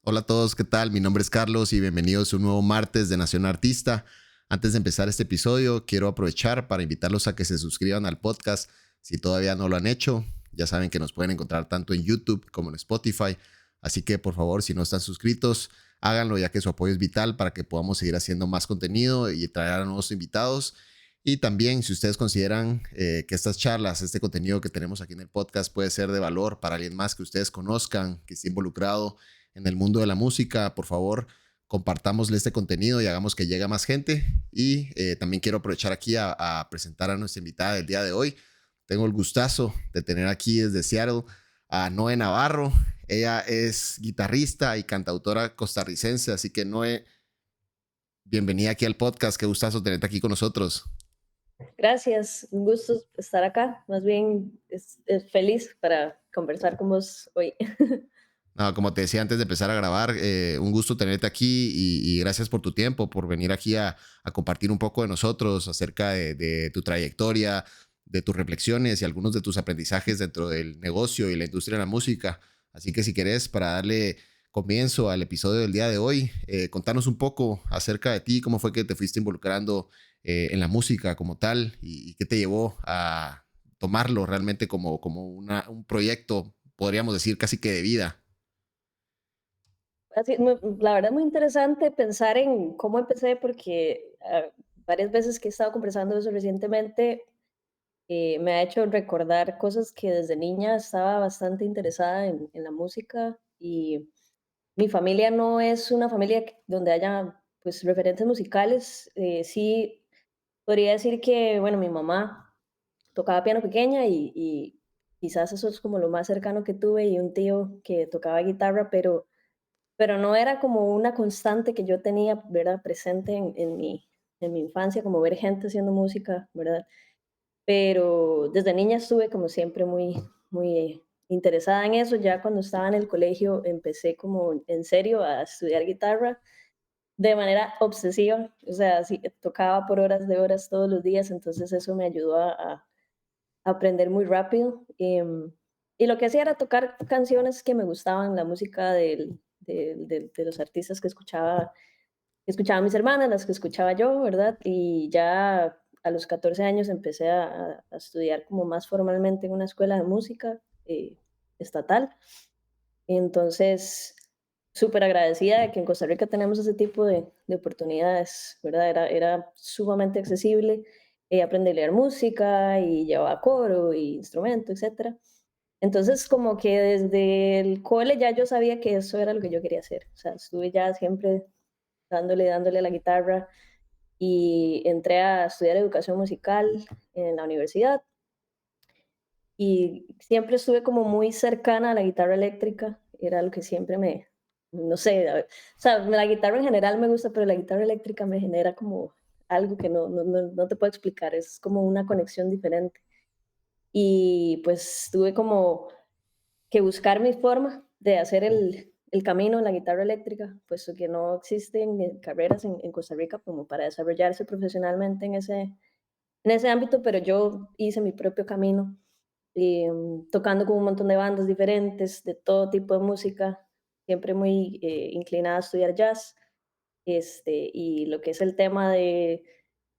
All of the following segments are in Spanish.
Hola a todos, ¿qué tal? Mi nombre es Carlos y bienvenidos a un nuevo martes de Nación Artista. Antes de empezar este episodio, quiero aprovechar para invitarlos a que se suscriban al podcast si todavía no lo han hecho. Ya saben que nos pueden encontrar tanto en YouTube como en Spotify. Así que por favor, si no están suscritos, háganlo ya que su apoyo es vital para que podamos seguir haciendo más contenido y traer a nuevos invitados. Y también si ustedes consideran que estas charlas, este contenido que tenemos aquí en el podcast puede ser de valor para alguien más que ustedes conozcan, que esté involucrado en el mundo de la música, por favor, compartámosle este contenido y hagamos que llegue a más gente. Y también quiero aprovechar aquí a presentar a nuestra invitada del día de hoy. Tengo el gustazo de tener aquí desde Seattle a Noé Navarro. Ella es guitarrista y cantautora costarricense, así que Noé, bienvenida aquí al podcast. Qué gustazo tenerte aquí con nosotros. Gracias, un gusto estar acá. Más bien es feliz para conversar con vos hoy. No, como te decía antes de empezar a grabar, un gusto tenerte aquí y gracias por tu tiempo, por venir aquí a compartir un poco de nosotros acerca de tu trayectoria, de tus reflexiones y algunos de tus aprendizajes dentro del negocio y la industria de la música. Así que si querés, para darle comienzo al episodio del día de hoy, contanos un poco acerca de ti, cómo fue que te fuiste involucrando en la música como tal y qué te llevó a tomarlo realmente como un proyecto, podríamos decir, casi que de vida. La verdad, muy interesante pensar en cómo empecé, porque varias veces que he estado conversando eso recientemente, me ha hecho recordar cosas que desde niña estaba bastante interesada en la música. Y mi familia no es una familia donde haya pues referentes musicales. Sí, podría decir que, bueno, mi mamá tocaba piano pequeña y quizás eso es como lo más cercano que tuve, y un tío que tocaba guitarra, pero no era como una constante que yo tenía, ¿verdad? Presente en mi infancia, como ver gente haciendo música, ¿verdad? Pero desde niña estuve como siempre muy interesada en eso. Ya cuando estaba en el colegio empecé como en serio a estudiar guitarra de manera obsesiva. O sea, sí, tocaba por horas de horas todos los días, entonces eso me ayudó a aprender muy rápido. Y lo que hacía era tocar canciones que me gustaban, la música de los artistas que escuchaban mis hermanas, las que escuchaba yo, ¿verdad? Y ya a los 14 años empecé a estudiar como más formalmente en una escuela de música estatal. Entonces, súper agradecida de que en Costa Rica tenemos ese tipo de oportunidades, ¿verdad? Era sumamente accesible. Aprendí a leer música y llevaba coro y instrumento, etcétera. Entonces, como que desde el cole ya yo sabía que eso era lo que yo quería hacer. O sea, estuve ya siempre dándole a la guitarra, y entré a estudiar educación musical en la universidad, y siempre estuve como muy cercana a la guitarra eléctrica. Era lo que siempre no sé, o sea, la guitarra en general me gusta, pero la guitarra eléctrica me genera como algo que no te puedo explicar, es como una conexión diferente. Y pues tuve como que buscar mi forma de hacer el camino en la guitarra eléctrica, puesto que no existen carreras en Costa Rica como para desarrollarse profesionalmente en ese ámbito, pero yo hice mi propio camino, tocando con un montón de bandas diferentes, de todo tipo de música, siempre muy inclinada a estudiar jazz. Y lo que es el tema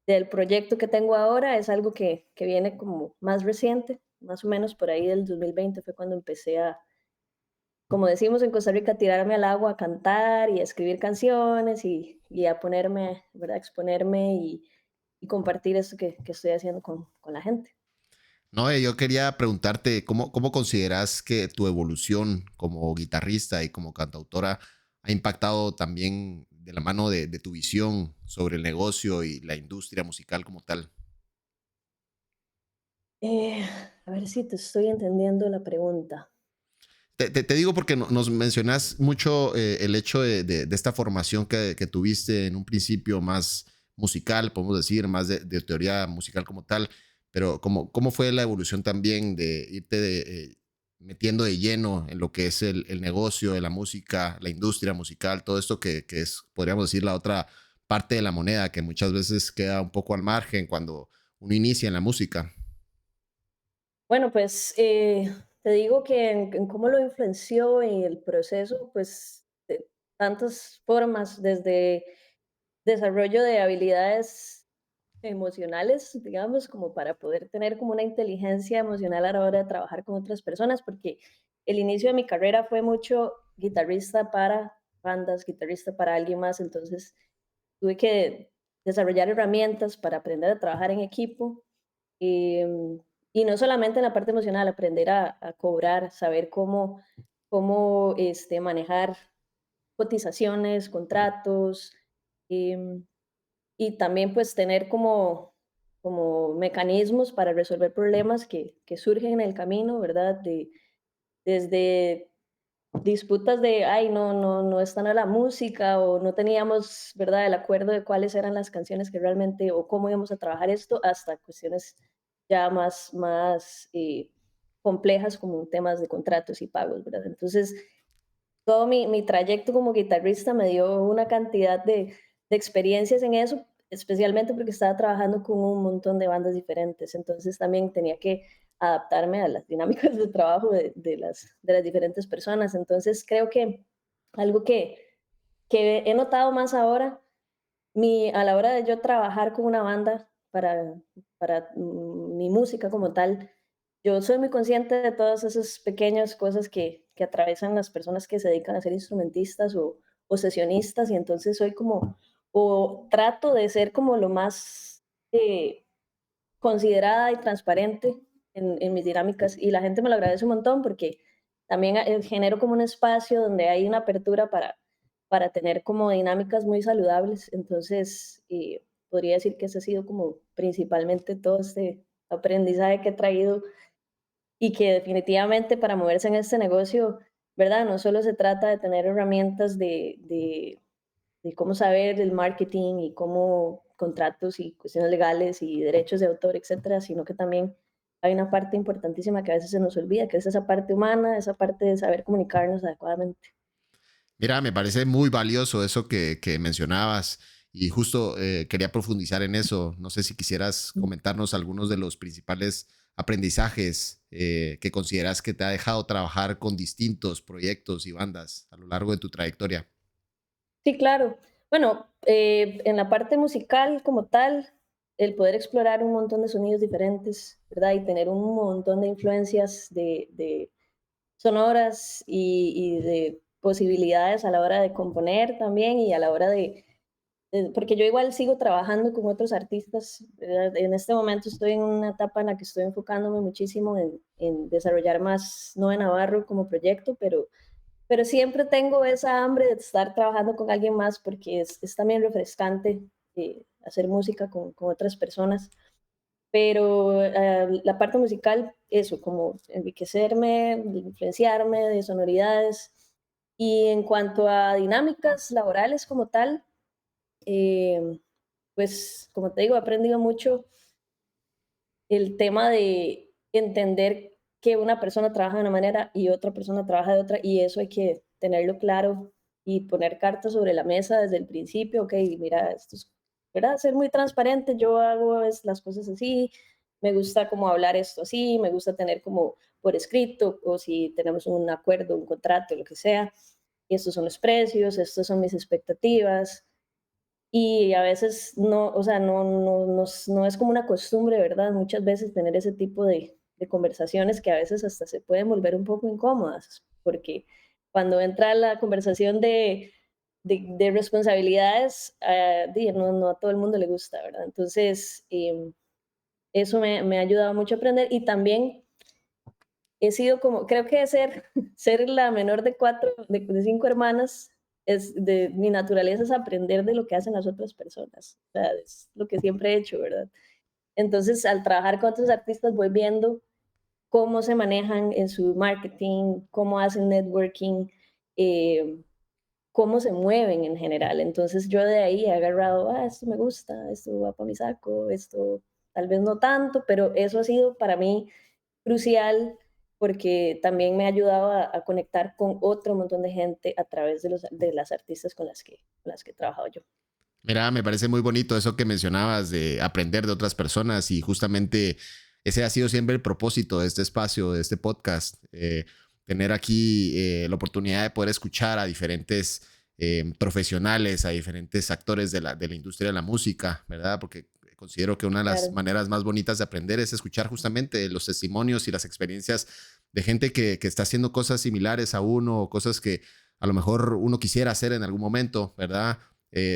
del proyecto que tengo ahora es algo que viene como más reciente, más o menos por ahí del 2020 fue cuando empecé a, como decimos en Costa Rica, tirarme al agua a cantar y a escribir canciones y a ponerme, ¿verdad? Exponerme y compartir eso que estoy haciendo con la gente. No, yo quería preguntarte cómo consideras que tu evolución como guitarrista y como cantautora ha impactado también de la mano de tu visión sobre el negocio y la industria musical como tal. Eh, a ver si te estoy entendiendo la pregunta. Te digo porque nos mencionas mucho el hecho de esta formación que tuviste en un principio más musical, podemos decir, más de teoría musical como tal, pero ¿cómo fue la evolución también de irte metiendo de lleno en lo que es el negocio de la música, la industria musical, todo esto que es, podríamos decir, la otra parte de la moneda que muchas veces queda un poco al margen cuando uno inicia en la música? Bueno, pues te digo que en cómo lo influenció en el proceso, pues tantas formas, desde desarrollo de habilidades emocionales, digamos, como para poder tener como una inteligencia emocional a la hora de trabajar con otras personas, porque el inicio de mi carrera fue mucho guitarrista para bandas, guitarrista para alguien más, entonces tuve que desarrollar herramientas para aprender a trabajar en equipo, em, y no solamente en la parte emocional, aprender a cobrar, saber cómo manejar cotizaciones, contratos, em, y también pues tener como mecanismos para resolver problemas que surgen en el camino, ¿verdad? Desde disputas de, ay, no es tan a la música o no teníamos, ¿verdad?, el acuerdo de cuáles eran las canciones que realmente o cómo íbamos a trabajar esto, hasta cuestiones ya más complejas como temas de contratos y pagos, ¿verdad? Entonces, todo mi trayecto como guitarrista me dio una cantidad de experiencias en eso, especialmente porque estaba trabajando con un montón de bandas diferentes. Entonces también tenía que adaptarme a las dinámicas de trabajo de las diferentes personas. Entonces creo que algo que he notado más ahora, a la hora de yo trabajar con una banda para mi música como tal, yo soy muy consciente de todas esas pequeñas cosas que atraviesan las personas que se dedican a ser instrumentistas o sesionistas, y entonces soy como, o trato de ser como lo más considerada y transparente en mis dinámicas, y la gente me lo agradece un montón porque también genero como un espacio donde hay una apertura para tener como dinámicas muy saludables. Entonces, podría decir que ese ha sido como principalmente todo este aprendizaje que he traído y que definitivamente para moverse en este negocio, ¿verdad? No solo se trata de tener herramientas de cómo saber el marketing y cómo contratos y cuestiones legales y derechos de autor, etcétera, sino que también hay una parte importantísima que a veces se nos olvida, que es esa parte humana, esa parte de saber comunicarnos adecuadamente. Mira, me parece muy valioso eso que mencionabas y justo quería profundizar en eso. No sé si quisieras comentarnos algunos de los principales aprendizajes que consideras que te ha dejado trabajar con distintos proyectos y bandas a lo largo de tu trayectoria. Sí, claro. Bueno, en la parte musical como tal, el poder explorar un montón de sonidos diferentes, ¿verdad? Y tener un montón de influencias de sonoras y de posibilidades a la hora de componer también y a la hora porque yo igual sigo trabajando con otros artistas, ¿verdad? En este momento estoy en una etapa en la que estoy enfocándome muchísimo en desarrollar más Noe Navarro como proyecto, pero siempre tengo esa hambre de estar trabajando con alguien más porque es también refrescante hacer música con otras personas. Pero la parte musical, eso, como enriquecerme, influenciarme de sonoridades. Y en cuanto a dinámicas laborales como tal, eh, pues como te digo, he aprendido mucho el tema de entender que una persona trabaja de una manera y otra persona trabaja de otra, y eso hay que tenerlo claro y poner cartas sobre la mesa desde el principio. Ok, mira, esto es, ¿verdad? Ser muy transparente, yo hago las cosas así, me gusta como hablar esto así, me gusta tener como por escrito, o si tenemos un acuerdo, un contrato, lo que sea, y estos son los precios, estas son mis expectativas, y a veces no, o sea, no es como una costumbre, ¿verdad? Muchas veces tener ese tipo de conversaciones que a veces hasta se pueden volver un poco incómodas, porque cuando entra la conversación de responsabilidades, no a todo el mundo le gusta, ¿verdad? Entonces, eso me ha ayudado mucho a aprender, y también he sido como, creo que ser la menor de cuatro, de cinco hermanas, mi naturaleza es aprender de lo que hacen las otras personas. O sea, es lo que siempre he hecho, ¿verdad? Entonces, al trabajar con otros artistas, voy viendo cómo se manejan en su marketing, cómo hacen networking, eh, cómo se mueven en general. Entonces, yo de ahí he agarrado, esto me gusta, esto va para mi saco, esto tal vez no tanto, pero eso ha sido para mí crucial porque también me ha ayudado a conectar con otro montón de gente a través de las artistas con las que he trabajado yo. Mira, me parece muy bonito eso que mencionabas de aprender de otras personas y justamente ese ha sido siempre el propósito de este espacio, de este podcast, tener aquí la oportunidad de poder escuchar a diferentes profesionales, a diferentes actores de la industria de la música, ¿verdad? Porque considero que una de las claro, maneras más bonitas de aprender es escuchar justamente los testimonios y las experiencias de gente que está haciendo cosas similares a uno o cosas que a lo mejor uno quisiera hacer en algún momento, ¿verdad?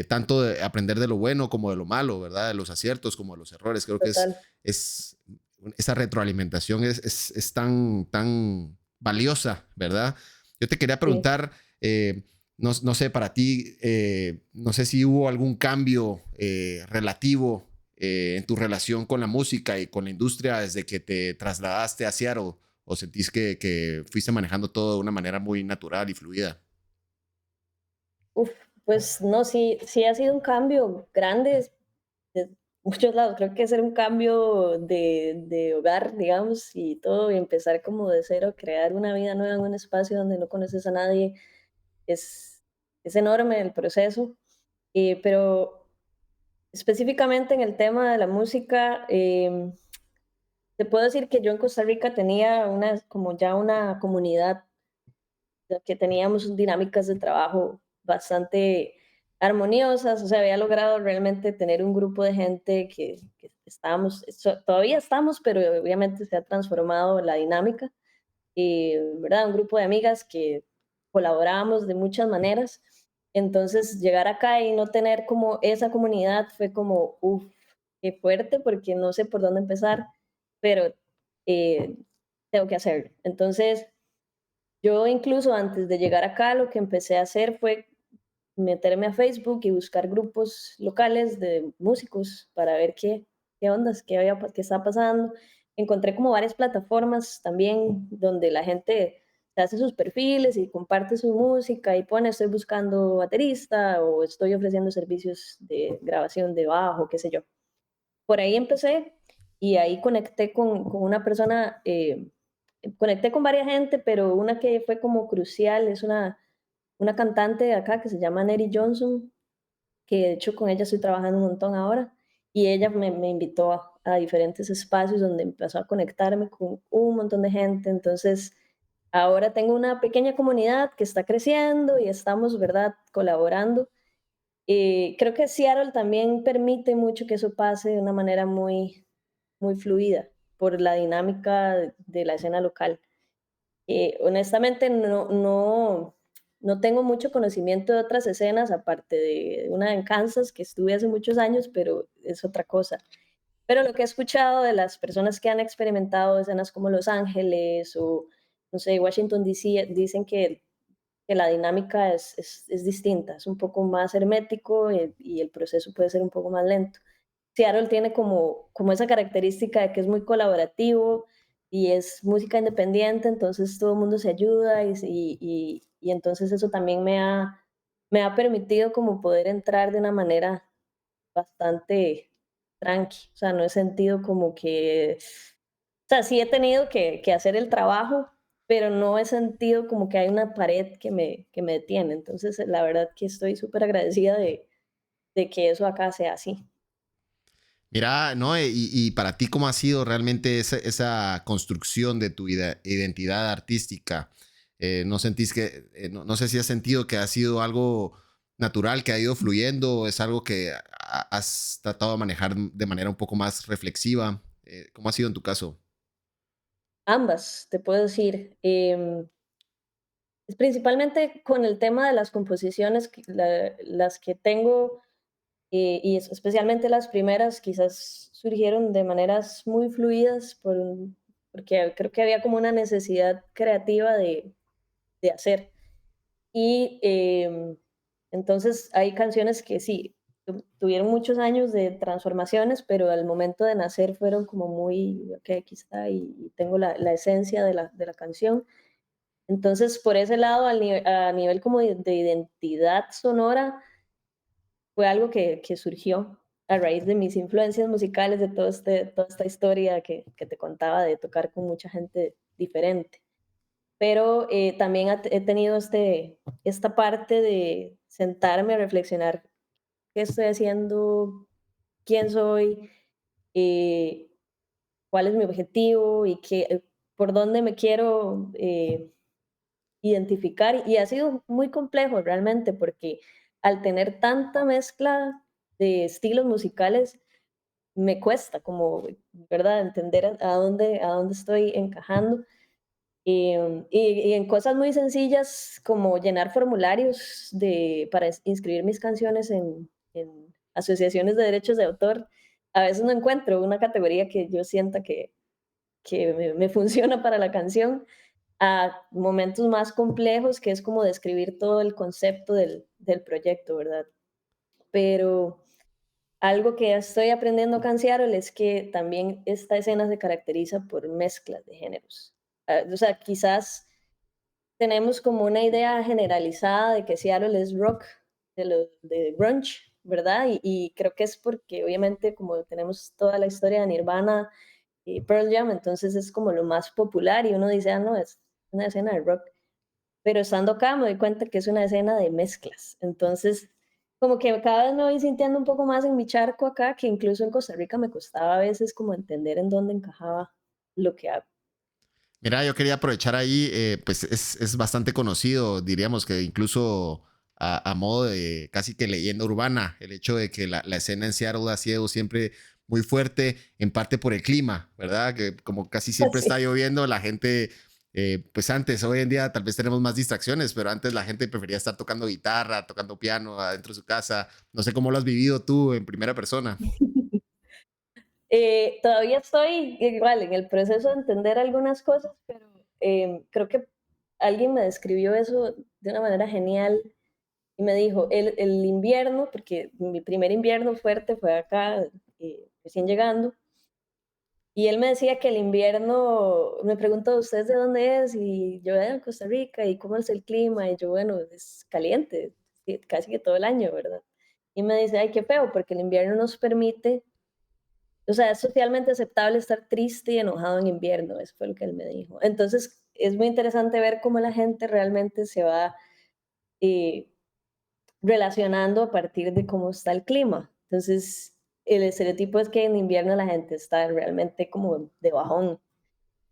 Tanto de aprender de lo bueno como de lo malo, ¿verdad? De los aciertos como de los errores. Creo que total, es esa retroalimentación es tan valiosa, ¿verdad? Yo te quería sí. preguntar, no sé, para ti, no sé si hubo algún cambio relativo en tu relación con la música y con la industria desde que te trasladaste a Seattle o sentís que fuiste manejando todo de una manera muy natural y fluida. Uf, pues no, sí, sí ha sido un cambio grande de muchos lados. Creo que hacer un cambio de hogar, digamos, y todo, y empezar como de cero, crear una vida nueva en un espacio donde no conoces a nadie, es, es enorme el proceso. Pero específicamente en el tema de la música, te puedo decir que yo en Costa Rica tenía una, como ya una comunidad que teníamos dinámicas de trabajo bastante armoniosas, o sea, había logrado realmente tener un grupo de gente que estábamos, todavía estamos, pero obviamente se ha transformado la dinámica, y, ¿verdad? Un grupo de amigas que colaborábamos de muchas maneras. Entonces, llegar acá y no tener como esa comunidad fue como, uff, qué fuerte, porque no sé por dónde empezar, pero eh, tengo que hacerlo. Entonces, yo incluso antes de llegar acá, lo que empecé a hacer fue meterme a Facebook y buscar grupos locales de músicos para ver qué ondas, qué estaba pasando. Encontré como varias plataformas también donde la gente se hace sus perfiles y comparte su música y pone, estoy buscando baterista o estoy ofreciendo servicios de grabación de bajo, qué sé yo. Por ahí empecé y ahí conecté con una persona, conecté con varias gente, pero una que fue como crucial es una cantante de acá que se llama Neri Johnson, que de hecho con ella estoy trabajando un montón ahora, y ella me invitó a diferentes espacios donde empezó a conectarme con un montón de gente. Entonces, ahora tengo una pequeña comunidad que está creciendo y estamos, ¿verdad?, colaborando. Creo que Seattle también permite mucho que eso pase de una manera muy fluida por la dinámica de la escena local. Honestamente, no tengo mucho conocimiento de otras escenas, aparte de una en Kansas que estuve hace muchos años, pero es otra cosa. Pero lo que he escuchado de las personas que han experimentado escenas como Los Ángeles o, no sé, Washington, D.C., dicen que la dinámica es distinta, es un poco más hermético y el proceso puede ser un poco más lento. Seattle tiene como esa característica de que es muy colaborativo y es música independiente, entonces todo el mundo se ayuda y entonces eso también me ha permitido como poder entrar de una manera bastante tranqui, o sea, no he sentido como que, o sea, sí he tenido que hacer el trabajo, pero no he sentido como que hay una pared que me detiene. Entonces, la verdad que estoy súper agradecida de que eso acá sea así. Mira, ¿no? Y para ti, ¿cómo ha sido realmente esa construcción de tu identidad artística? ¿No sentís no sé si has sentido que ha sido algo natural, que ha ido fluyendo, o es algo que has tratado de manejar de manera un poco más reflexiva? ¿Cómo ha sido en tu caso? Ambas, te puedo decir. Es principalmente con el tema de las composiciones, las que tengo, especialmente las primeras, quizás surgieron de maneras muy fluidas porque creo que había como una necesidad creativa de hacer. Y entonces hay canciones que sí, tuvieron muchos años de transformaciones, pero al momento de nacer fueron como muy, ok, aquí está, y tengo la esencia de la canción. Entonces, por ese lado, a nivel como de identidad sonora, fue algo que surgió a raíz de mis influencias musicales, de toda esta historia que te contaba de tocar con mucha gente diferente. Pero también he tenido esta parte de sentarme a reflexionar qué estoy haciendo, quién soy, eh, cuál es mi objetivo y por dónde me quiero identificar y ha sido muy complejo realmente porque al tener tanta mezcla de estilos musicales me cuesta como, ¿verdad? Entender a dónde estoy encajando. Y en cosas muy sencillas como llenar formularios para inscribir mis canciones en asociaciones de derechos de autor, a veces no encuentro una categoría que yo sienta que me funciona para la canción, a momentos más complejos, que es como describir todo el concepto del proyecto, ¿verdad? Pero algo que ya estoy aprendiendo con Seattle es que también esta escena se caracteriza por mezclas de géneros. O sea, quizás tenemos como una idea generalizada de que Seattle es rock, de grunge, ¿verdad? Y creo que es porque obviamente como tenemos toda la historia de Nirvana y Pearl Jam, entonces es como lo más popular y uno dice, ah, no, es una escena de rock. Pero estando acá me doy cuenta que es una escena de mezclas. Entonces, como que cada vez me voy sintiendo un poco más en mi charco acá, que incluso en Costa Rica me costaba a veces como entender en dónde encajaba lo que hago. Mira, yo quería aprovechar ahí, pues es bastante conocido, diríamos que incluso a modo de casi que leyenda urbana, el hecho de que la escena en Seattle ha sido siempre muy fuerte, en parte por el clima, ¿verdad? Que como casi siempre está Así. lloviendo, la gente, pues antes, hoy en día tal vez tenemos más distracciones, pero antes la gente prefería estar tocando guitarra, tocando piano adentro de su casa. No sé cómo lo has vivido tú en primera persona. Todavía estoy igual en el proceso de entender algunas cosas, pero creo que alguien me describió eso de una manera genial y me dijo, el invierno, porque mi primer invierno fuerte fue acá, recién llegando, y él me decía que el invierno, me preguntó, ¿usted de dónde es? Y yo de Costa Rica, ¿y cómo es el clima? Y yo, bueno, es caliente, sí, casi que todo el año, ¿verdad? Y me dice, ay, qué feo, porque el invierno nos permite, o sea, es socialmente aceptable estar triste y enojado en invierno, eso fue lo que él me dijo. Entonces, es muy interesante ver cómo la gente realmente se va eh, relacionando a partir de cómo está el clima. Entonces, el estereotipo es que en invierno la gente está realmente como de bajón.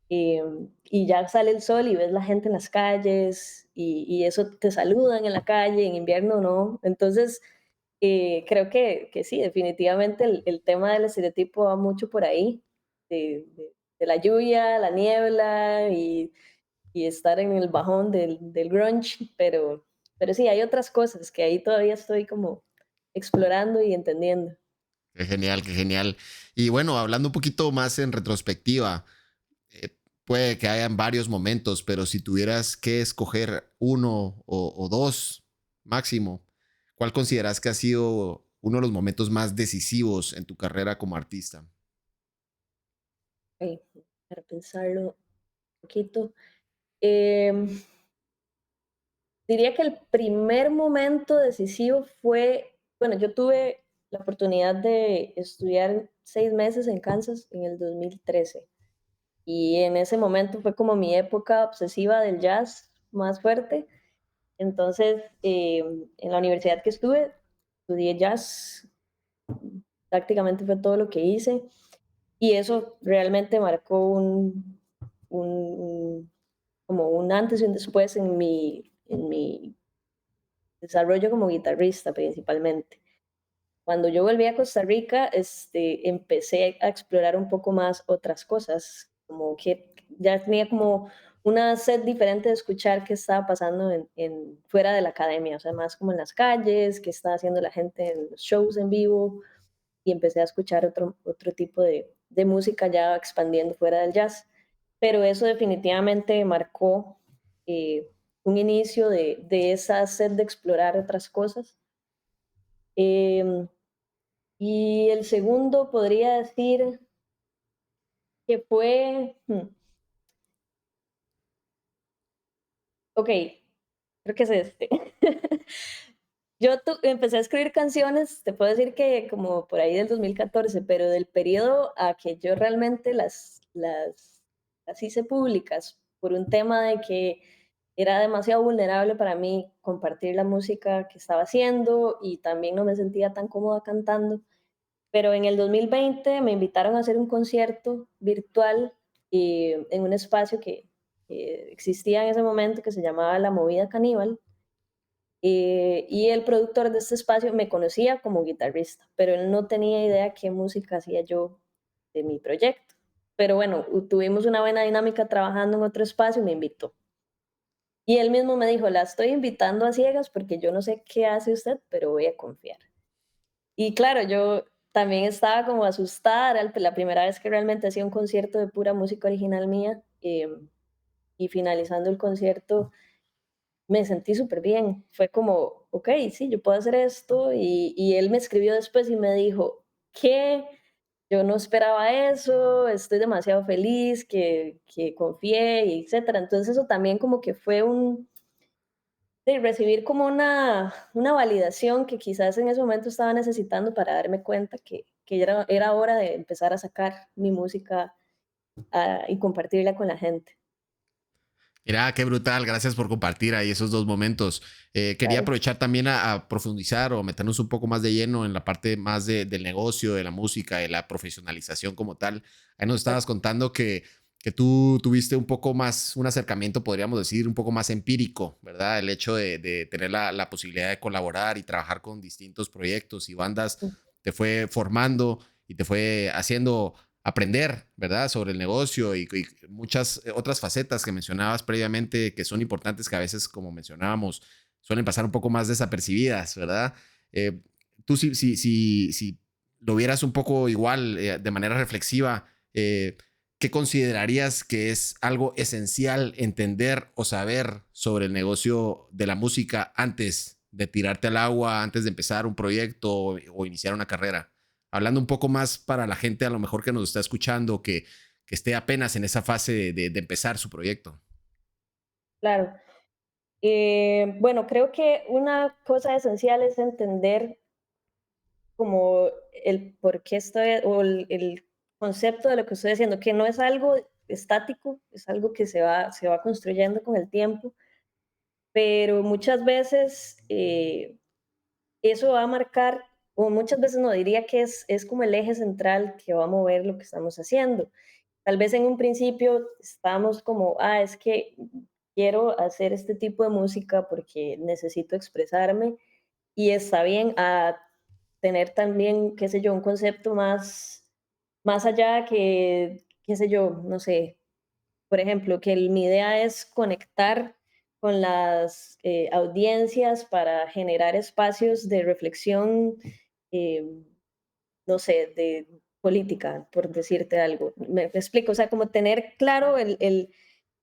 Y ya sale el sol y ves la gente en las calles y eso te saludan en la calle, en invierno no. Entonces, creo que sí, definitivamente el tema del estereotipo va mucho por ahí, de la lluvia, la niebla y estar en el bajón del grunge, pero sí, hay otras cosas que ahí todavía estoy como explorando y entendiendo. Qué genial, qué genial. Y bueno, hablando un poquito más en retrospectiva, puede que hayan varios momentos, pero si tuvieras que escoger uno o dos máximo, ¿cuál consideras que ha sido uno de los momentos más decisivos en tu carrera como artista? Okey, para pensarlo un poquito. Em, Diría que el primer momento decisivo fue, bueno, yo tuve la oportunidad de estudiar 6 meses en Kansas en el 2013, y en ese momento fue como mi época obsesiva del jazz más fuerte. Entonces, en la universidad que estuve, estudié jazz, prácticamente fue todo lo que hice, y eso realmente marcó un como un antes y un después en mi desarrollo como guitarrista principalmente. Cuando yo volví a Costa Rica, empecé a explorar un poco más otras cosas, como que ya tenía como una sed diferente de escuchar qué estaba pasando fuera de la academia, o sea, más como en las calles, qué estaba haciendo la gente en los shows en vivo, y empecé a escuchar otro tipo de música ya expandiendo fuera del jazz. Pero eso definitivamente marcó eh, un inicio de esa sed de explorar otras cosas. Em, y el segundo podría decir que fue, ok, creo que es este. Empecé a escribir canciones, te puedo decir que como por ahí del 2014, pero del periodo a que yo realmente las hice públicas por un tema de que era demasiado vulnerable para mí compartir la música que estaba haciendo y también no me sentía tan cómoda cantando. Pero en el 2020 me invitaron a hacer un concierto virtual en un espacio existía en ese momento que se llamaba La Movida Caníbal. Y el productor de este espacio me conocía como guitarrista, pero él no tenía idea qué música hacía yo de mi proyecto. Pero bueno, tuvimos una buena dinámica trabajando en otro espacio y me invitó. Y él mismo me dijo, la estoy invitando a ciegas porque yo no sé qué hace usted, pero voy a confiar. Y claro, yo también estaba como asustada, era la primera vez que realmente hacía un concierto de pura música original mía. Y finalizando el concierto me sentí súper bien. Fue como, ok, sí, yo puedo hacer esto. Y él me escribió después y me dijo, ¿qué? Yo no esperaba eso, estoy demasiado feliz, que confié, y etcétera. Entonces eso también como que fue de recibir como una validación que quizás en ese momento estaba necesitando para darme cuenta que era hora de empezar a sacar mi música y compartirla con la gente. Mira, qué brutal. Gracias por compartir ahí esos dos momentos. Quería Claro. aprovechar también a profundizar o meternos un poco más de lleno en la parte más del negocio, de la música, de la profesionalización como tal. Ahí nos estabas contando que tú tuviste un poco más, un acercamiento, podríamos decir, un poco más empírico, ¿verdad? El hecho de tener la posibilidad de colaborar y trabajar con distintos proyectos y bandas te fue formando y te fue haciendo aprender, ¿verdad? Sobre el negocio y muchas otras facetas que mencionabas previamente que son importantes que a veces, como mencionábamos, suelen pasar un poco más desapercibidas, ¿verdad? Eh, tú si lo vieras un poco igual, de manera reflexiva, ¿qué considerarías que es algo esencial entender o saber sobre el negocio de la música antes de tirarte al agua, antes de empezar un proyecto o iniciar una carrera? Hablando un poco más para la gente a lo mejor que nos está escuchando, que esté apenas en esa fase de empezar su proyecto. Claro. Bueno, creo que una cosa esencial es entender como el por qué estoy o el concepto de lo que estoy haciendo, que no es algo estático, es algo que se va construyendo con el tiempo, pero muchas veces eso va a marcar, o muchas veces no diría que es como el eje central que va a mover lo que estamos haciendo. Tal vez en un principio estamos como, es que quiero hacer este tipo de música porque necesito expresarme y está bien a tener también, qué sé yo, un concepto más allá que, qué sé yo, no sé, por ejemplo, que mi idea es conectar con las audiencias para generar espacios de reflexión, eh, no sé, de política, por decirte algo. Me explico, o sea, como tener claro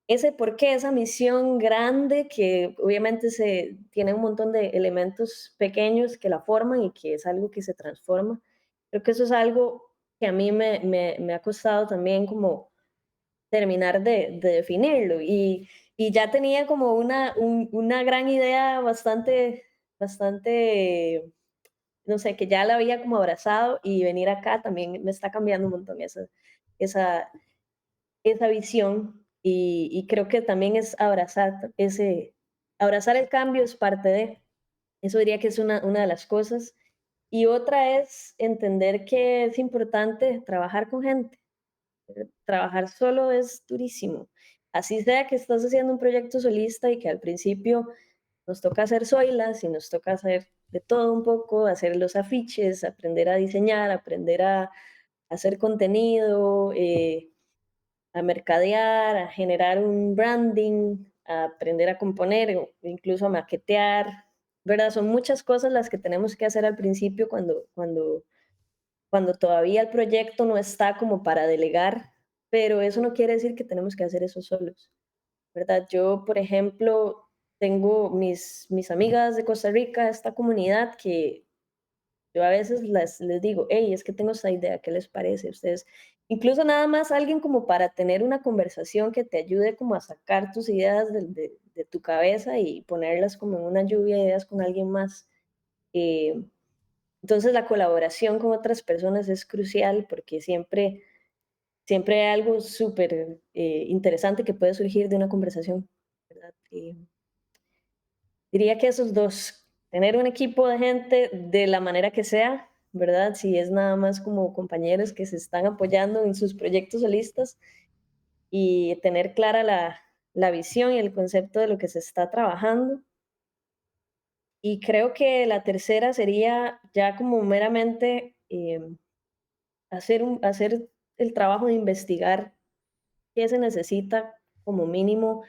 ese porqué, esa misión grande que obviamente se tiene un montón de elementos pequeños que la forman y que es algo que se transforma. Creo que eso es algo que a mí me ha costado también como terminar de definirlo y ya tenía como una gran idea bastante, no sé, que ya la había como abrazado y venir acá también me está cambiando un montón esa, esa visión y creo que también es abrazar el cambio es parte de, eso diría que es una de las cosas. Y otra es entender que es importante trabajar con gente. Trabajar solo es durísimo. Así sea que estás haciendo un proyecto solista y que al principio nos toca hacer zoilas y nos toca hacer de todo un poco, hacer los afiches, aprender a diseñar, aprender a hacer contenido, a mercadear, a generar un branding, a aprender a componer, o incluso a maquetear, ¿verdad? Son muchas cosas las que tenemos que hacer al principio cuando todavía el proyecto no está como para delegar, pero eso no quiere decir que tenemos que hacer eso solos, ¿verdad? Yo, por ejemplo, tengo mis amigas de Costa Rica, esta comunidad que yo a veces les digo, hey, es que tengo esta idea, ¿qué les parece a ustedes? Incluso nada más alguien como para tener una conversación que te ayude como a sacar tus ideas de tu cabeza y ponerlas como en una lluvia de ideas con alguien más. Eh, entonces la colaboración con otras personas es crucial porque siempre hay algo súper interesante que puede surgir de una conversación, ¿verdad? Diría que esos dos, tener un equipo de gente de la manera que sea, ¿verdad? Si es nada más como compañeros que se están apoyando en sus proyectos solistas y tener clara la visión y el concepto de lo que se está trabajando. Y creo que la tercera sería ya como meramente hacer el trabajo de investigar qué se necesita como mínimo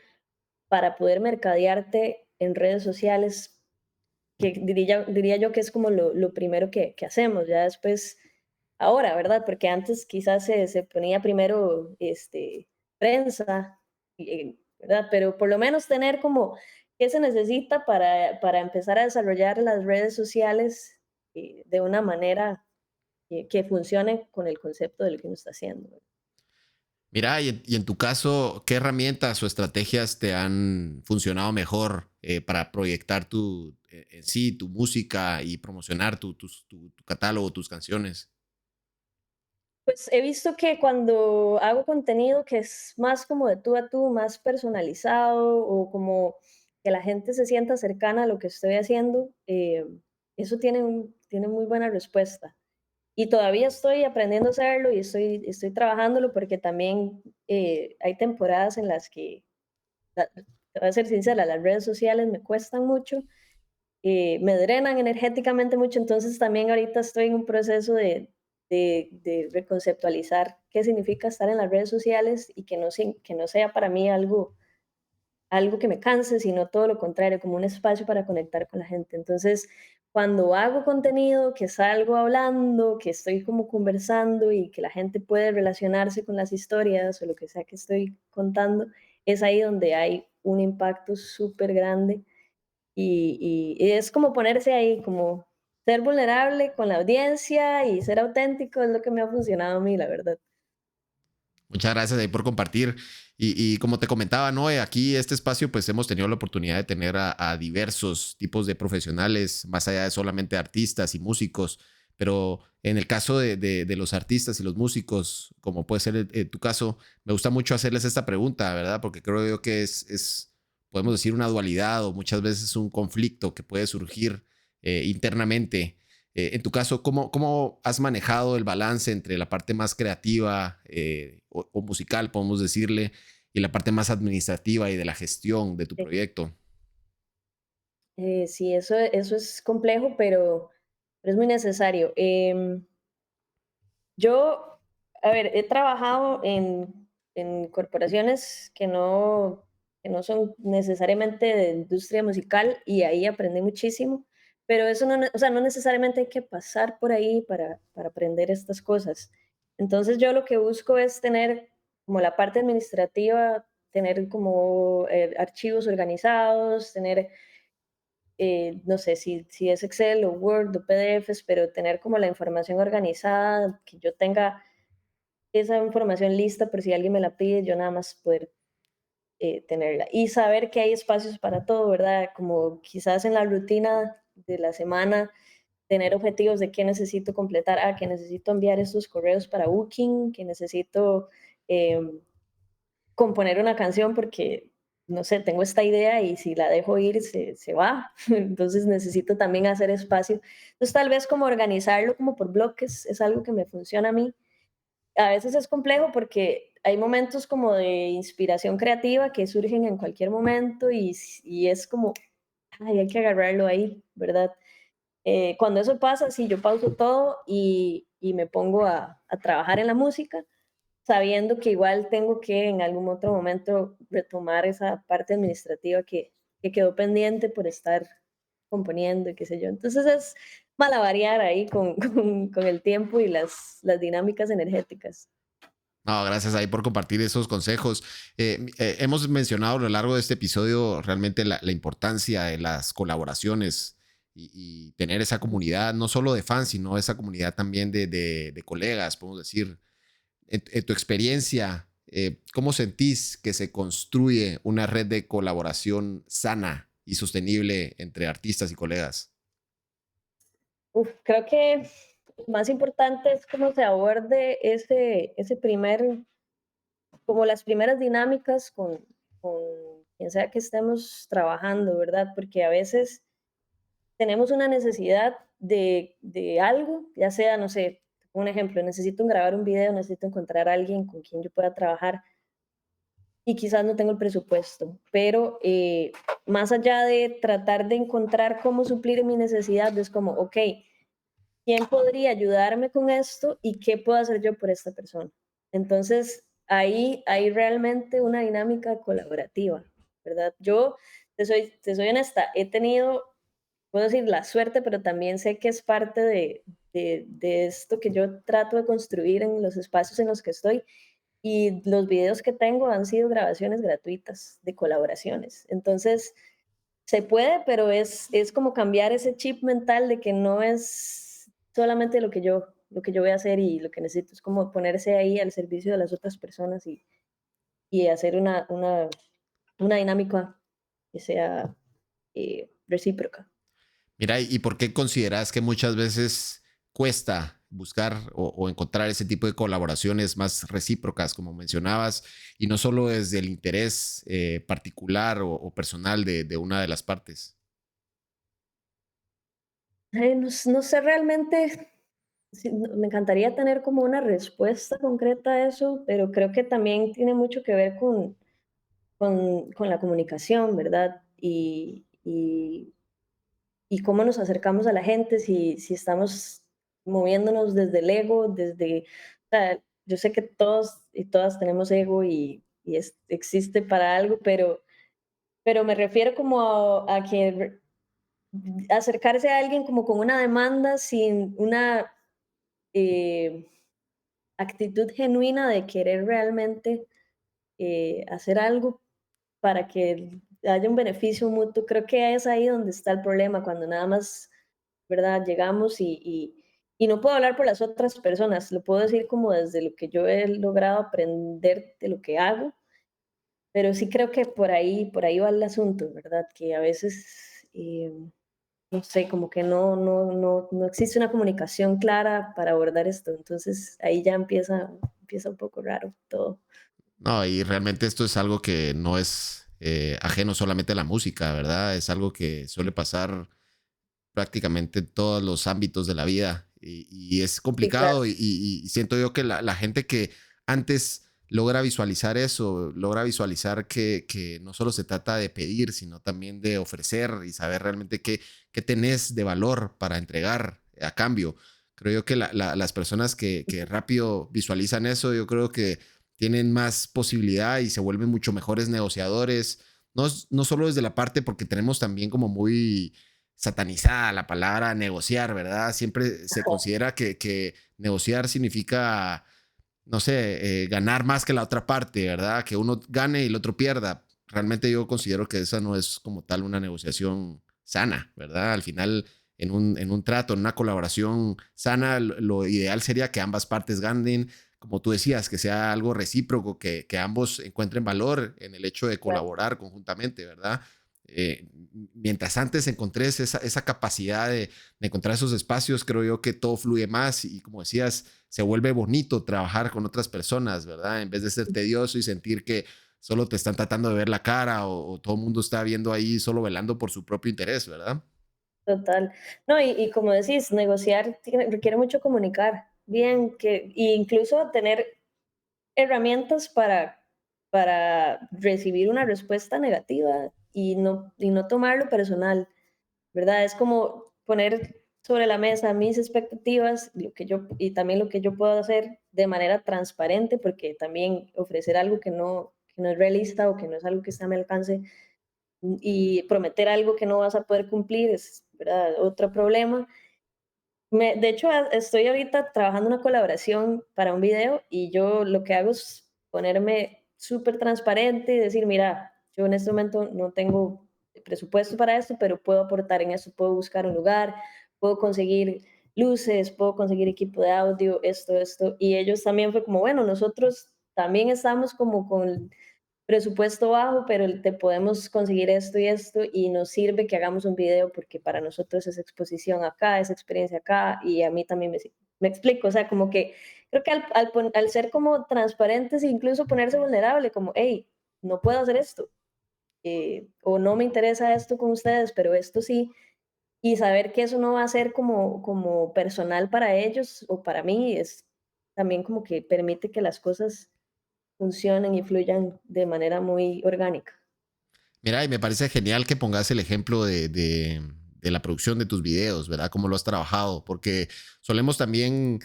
para poder mercadearte en redes sociales, que diría yo que es como lo primero que hacemos, ya después, ahora, ¿verdad? Porque antes quizás se ponía primero prensa, ¿verdad? Pero por lo menos tener como qué se necesita para empezar a desarrollar las redes sociales de una manera que funcione con el concepto de lo que uno está haciendo, ¿verdad? Mira, y en tu caso, ¿qué herramientas o estrategias te han funcionado mejor para proyectar en sí, tu música y promocionar tu catálogo, tus canciones? Pues he visto que cuando hago contenido que es más como de tú a tú, más personalizado o como que la gente se sienta cercana a lo que estoy haciendo, eso tiene muy buena respuesta. Y todavía estoy aprendiendo a hacerlo y estoy trabajándolo porque también hay temporadas en las que, te voy a ser sincera, las redes sociales me cuestan mucho, me drenan energéticamente mucho, entonces también ahorita estoy en un proceso de reconceptualizar qué significa estar en las redes sociales y que no sea para mí algo que me canse, sino todo lo contrario, como un espacio para conectar con la gente. Entonces, cuando hago contenido, que salgo hablando, que estoy como conversando y que la gente puede relacionarse con las historias o lo que sea que estoy contando, es ahí donde hay un impacto súper grande y es como ponerse ahí, como ser vulnerable con la audiencia y ser auténtico es lo que me ha funcionado a mí, la verdad. Muchas gracias ahí por compartir. Y como te comentaba, ¿no? Aquí este espacio, pues hemos tenido la oportunidad de tener a diversos tipos de profesionales, más allá de solamente artistas y músicos. Pero en el caso de los artistas y los músicos, como puede ser tu caso, me gusta mucho hacerles esta pregunta, ¿verdad? Porque creo yo que podemos decir, una dualidad o muchas veces un conflicto que puede surgir internamente. En tu caso, ¿cómo has manejado el balance entre la parte más creativa o musical, podemos decirle, y la parte más administrativa y de la gestión de tu Sí, proyecto? sí, eso es complejo, pero es muy necesario. Yo, a ver, he trabajado en corporaciones que no son necesariamente de industria musical y ahí aprendí muchísimo, pero eso no, o sea, no necesariamente hay que pasar por ahí para aprender estas cosas. Entonces yo lo que busco es tener como la parte administrativa, tener como archivos organizados, tener no sé si es Excel o Word o PDFs, pero tener como la información organizada, que yo tenga esa información lista por si alguien me la pide, yo nada más poder tenerla. Y saber que hay espacios para todo, ¿verdad? Como quizás en la rutina de la semana, tener objetivos de qué necesito completar, que necesito enviar estos correos para Booking, que necesito eh, componer una canción porque, no sé, tengo esta idea y si la dejo ir se va. Entonces necesito también hacer espacio. Entonces tal vez como organizarlo como por bloques es algo que me funciona a mí. A veces es complejo porque hay momentos como de inspiración creativa que surgen en cualquier momento y es como, ay, hay que agarrarlo ahí, ¿verdad? Cuando eso pasa, sí, yo pauso todo y me pongo a trabajar en la música sabiendo que igual tengo que en algún otro momento retomar esa parte administrativa que quedó pendiente por estar componiendo y qué sé yo. Entonces es malavariar ahí con el tiempo y las dinámicas energéticas. No, gracias ahí por compartir esos consejos. Hemos mencionado a lo largo de este episodio realmente la importancia de las colaboraciones y tener esa comunidad, no solo de fans, sino esa comunidad también de colegas, podemos decir. En tu experiencia, ¿cómo sentís que se construye una red de colaboración sana y sostenible entre artistas y colegas? Uf, creo que lo más importante es cómo se aborde ese primer, como las primeras dinámicas con quien sea que estemos trabajando, ¿verdad? Porque a veces tenemos una necesidad de algo, ya sea, no sé, un ejemplo, necesito grabar un video, necesito encontrar a alguien con quien yo pueda trabajar, y quizás no tengo el presupuesto, pero más allá de tratar de encontrar cómo suplir mi necesidad, es como, ok, ¿quién podría ayudarme con esto y qué puedo hacer yo por esta persona? Entonces, ahí hay realmente una dinámica colaborativa, ¿verdad? Yo te soy honesta, he tenido, puedo decir, la suerte, pero también sé que es parte de esto que yo trato de construir en los espacios en los que estoy. Y los videos que tengo han sido grabaciones gratuitas de colaboraciones. Entonces, se puede, pero es como cambiar ese chip mental de que no es solamente lo que yo voy a hacer y lo que necesito, es como ponerse ahí al servicio de las otras personas y hacer una dinámica que sea recíproca. Mira, ¿y por qué consideras que muchas veces cuesta buscar o encontrar ese tipo de colaboraciones más recíprocas, como mencionabas, y no solo desde el interés particular o personal de una de las partes? No sé realmente, sí, me encantaría tener como una respuesta concreta a eso, pero creo que también tiene mucho que ver con la comunicación, ¿verdad? Y cómo nos acercamos a la gente, si estamos moviéndonos desde el ego, o sea, yo sé que todos y todas tenemos ego y existe para algo, pero me refiero como a que acercarse a alguien como con una demanda sin una eh, actitud genuina de querer realmente hacer algo para que haya un beneficio mutuo. Creo que es ahí donde está el problema, cuando nada más, ¿verdad? Llegamos y no puedo hablar por las otras personas, lo puedo decir como desde lo que yo he logrado aprender de lo que hago, pero sí creo que por ahí va el asunto, ¿verdad? Que a veces, no sé, como que no existe una comunicación clara para abordar esto, entonces ahí ya empieza un poco raro todo. No, y realmente esto es algo que no es ajeno solamente a la música, ¿verdad? Es algo que suele pasar prácticamente en todos los ámbitos de la vida y es Sí, claro. complicado y siento yo que la gente que antes logra visualizar eso, logra visualizar que no solo se trata de pedir, sino también de ofrecer y saber realmente qué tenés de valor para entregar a cambio. Creo yo que las personas que rápido visualizan eso, yo creo que tienen más posibilidad y se vuelven mucho mejores negociadores, no solo desde la parte porque tenemos también como muy satanizada la palabra negociar, ¿verdad? Siempre se considera que negociar significa, no sé, ganar más que la otra parte, ¿verdad? Que uno gane y el otro pierda. Realmente yo considero que esa no es como tal una negociación sana, ¿verdad? Al final, en un trato, en una colaboración sana, lo ideal sería que ambas partes ganen, como tú decías, que sea algo recíproco, que ambos encuentren valor en el hecho de Claro, colaborar conjuntamente, ¿verdad? Eh, Mientras antes encontrés esa capacidad de encontrar esos espacios, creo yo que todo fluye más y como decías, se vuelve bonito trabajar con otras personas, ¿verdad? En vez de ser tedioso y sentir que solo te están tratando de ver la cara o todo el mundo está viendo ahí solo velando por su propio interés, ¿verdad? total. No, y como decís, negociar requiere mucho comunicar bien, e incluso tener herramientas para recibir una respuesta negativa y no tomarlo personal, ¿verdad? Es como poner sobre la mesa mis expectativas, y también lo que yo puedo hacer de manera transparente, porque también ofrecer algo que no es realista o que no es algo que está a mi alcance y prometer algo que no vas a poder cumplir es, ¿verdad?, otro problema. De hecho, estoy ahorita trabajando una colaboración para un video y yo lo que hago es ponerme súper transparente y decir, mira, yo en este momento no tengo presupuesto para esto, pero puedo aportar en esto, puedo buscar un lugar, puedo conseguir luces, puedo conseguir equipo de audio, esto. Y ellos también fue como, bueno, nosotros también estamos como con presupuesto bajo, pero te podemos conseguir esto y esto y nos sirve que hagamos un video porque para nosotros es exposición acá, es experiencia acá y a mí también me explico, o sea, como que creo que al ser como transparentes e incluso ponerse vulnerable, como, hey, no puedo hacer esto, o no me interesa esto con ustedes, pero esto sí, y saber que eso no va a ser como personal para ellos o para mí, es también como que permite que las cosas funcionen y fluyan de manera muy orgánica. Mira, y me parece genial que pongas el ejemplo de la producción de tus videos, ¿verdad? Cómo lo has trabajado, porque solemos también,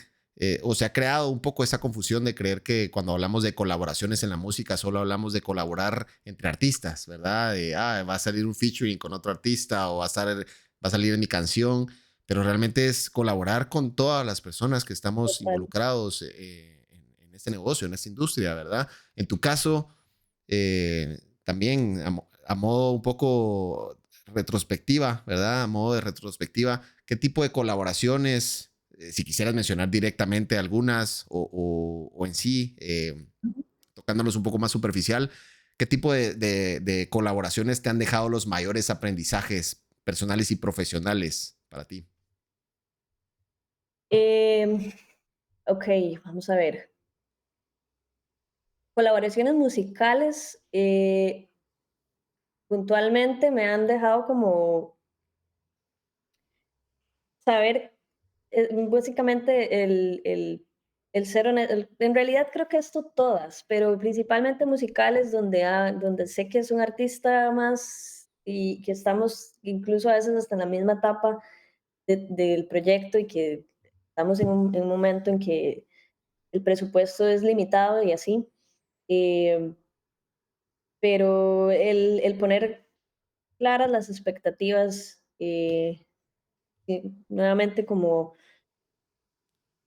o se ha creado un poco esa confusión de creer que cuando hablamos de colaboraciones en la música, solo hablamos de colaborar entre artistas, ¿verdad? De, va a salir un featuring con otro artista o va a salir en mi canción, pero realmente es colaborar con todas las personas que estamos Total. involucrados en este negocio, en esta industria, ¿verdad? En tu caso, también a modo un poco retrospectiva, ¿verdad? A modo de retrospectiva, ¿qué tipo de colaboraciones, si quisieras mencionar directamente algunas o en sí, tocándonos un poco más superficial, qué tipo de colaboraciones te han dejado los mayores aprendizajes personales y profesionales para ti? Em, ok, vamos a ver. Colaboraciones musicales, puntualmente me han dejado como saber, básicamente el ser en realidad creo que esto todas, pero principalmente musicales donde sé que es un artista más y que estamos incluso a veces hasta en la misma etapa del proyecto y que estamos en un momento en que el presupuesto es limitado y así. eh, pero el poner claras las expectativas, nuevamente como